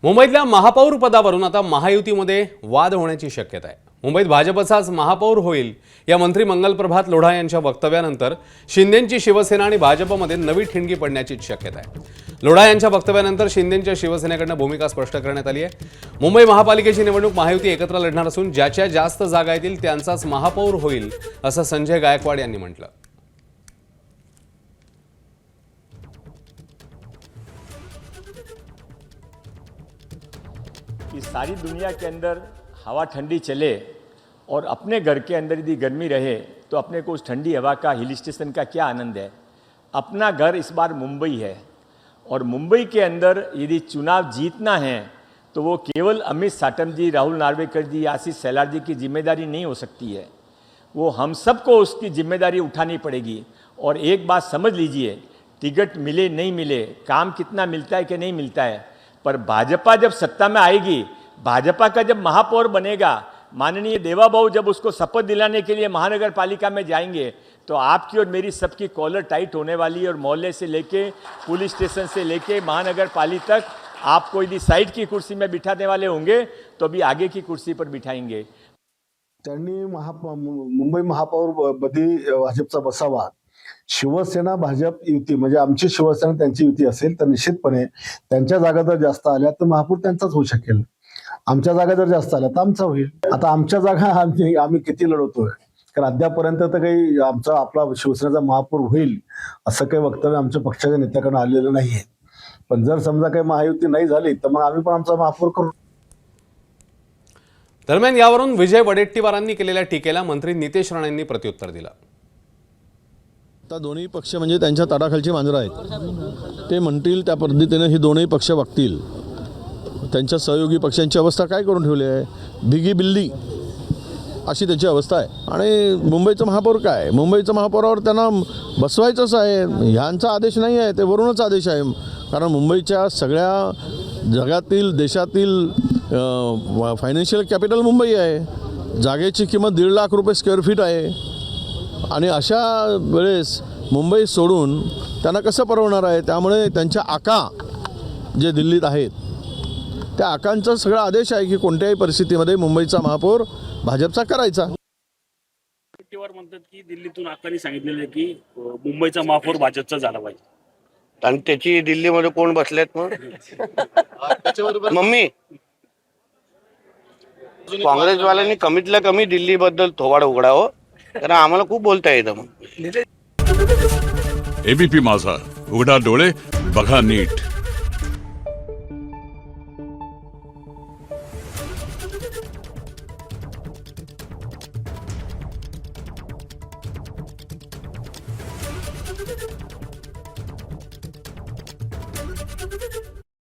मुंबईतल्या महापौर पदावरून आता महायुतीमध्ये वाद होण्याची शक्यता आहे। मुंबईत भाजपचाच महापौर होईल या मंत्री मंगलप्रभात लोढा यांच्या वक्तव्यानंतर शिंदेंची शिवसेना आणि भाजपमध्ये नवी ठिणगी पडण्याची शक्यता आहे। लोढा यांच्या वक्तव्यानंतर शिंदेंच्या शिवसेनेकडून भूमिका स्पष्ट करण्यात आली आहे। मुंबई महापालिकेची निवडणूक महायुती एकत्र लढणार असून ज्याच्या जास्त जागा येतील त्यांचाच महापौर होईल असं संजय गायकवाड यांनी म्हटलं। कि सारी दुनिया के अंदर हवा ठंडी चले और अपने घर के अंदर यदि गर्मी रहे तो अपने को उस ठंडी हवा का हिल स्टेशन का क्या आनंद है। अपना घर इस बार मुंबई है और मुंबई के अंदर यदि चुनाव जीतना है तो वो केवल अमित साटम जी, राहुल नार्वेकर जी, आशीष शेलार जी की जिम्मेदारी नहीं हो सकती है। वो हम सबको उसकी जिम्मेदारी उठानी पड़ेगी। और एक बात समझ लीजिए, टिकट मिले नहीं मिले, काम कितना मिलता है कि नहीं मिलता है, पर भाजपा जब सत्ता में आएगी, भाजपा का जब महापौर बनेगा, माननीय देवाबाबू जब उसको शपथ दिलाने के लिए महानगर पालिका में जाएंगे तो आपकी और मेरी सबकी कॉलर टाइट होने वाली है। और मोहल्ले से लेके पुलिस स्टेशन से लेके महानगर पालिका तक आपको यदि साइड की कुर्सी में बिठाने वाले होंगे तो अभी आगे की कुर्सी पर बिठाएंगे। त्यांनी मुंबई महापौर पदी भाजपचा बसावा। शिवसेना भाजप युती म्हणजे आमची शिवसेना त्यांची युती असेल तर निश्चितपणे त्यांच्या जागा जर जास्त आल्या तर महापौर त्यांचाच होऊ शकेल। आमच्या जागा जर जास्त आल्या तर आमचा होईल। आता आमच्या जागा आम्ही किती लढवतोय, कारण अद्यापर्यंत तर काही आमचा आपला शिवसेनेचा महापौर होईल असं काही वक्तव्य आमच्या पक्षाच्या नेत्याकडून आलेलं नाहीये। पण जर समजा काही महायुती नाही झाली तर मग आम्ही पण आमचा महापौर करू। दरम्यान यावरून विजय वडेट्टीवारांनी केलेल्या टीकेला मंत्री नितेश राणेंनी प्रत्युत्तर दिलं। आता दोन्ही पक्ष म्हणजे त्यांच्या तडाखालची मांजरं आहेत, ते म्हणतील त्या पद्धतीने ही दोन्ही पक्ष वागतील। त्यांच्या सहयोगी पक्षांची अवस्था काय करून ठेवली आहे, भिगी बिल्ली अशी त्याची अवस्था आहे। आणि मुंबईचं महापौर काय, मुंबईचं महापौरावर त्यांना बसवायचंच आहे। ह्यांचा आदेश नाही आहे, ते वरूनच आदेश आहे। कारण मुंबईच्या सगळ्या जगातील देशातील फायनान्शियल कॅपिटल मुंबई आहे। जागेची किंमत 1.5 लाख रुपये स्क्वेअर फीट आहे। आणि अशा वेळेस मुंबई सोडून त्यांना कसं परवणार आहे। त्यामुळे त्यांच्या आका जे दिल्लीत आहेत त्या आकांचा सगळा आदेश आहे की कोणत्याही परिस्थितीमध्ये मुंबईचा महापौर भाजपचा करायचा। वडेट्टीवार म्हणतात की दिल्लीतून आकांनी सांगितलेलं आहे की मुंबईचा महापौर भाजपचा झाला पाहिजे। आणि त्याची दिल्लीमध्ये कोण बसलेत मग मम्मी काँग्रेसवाल्यांनी कमीतल्या कमी दिल्लीबद्दल थोबाड उघडावं, कारण आम्हाला खूप बोलता येतं। मग एबीपी माझा, उघडा डोळे बघा नीट।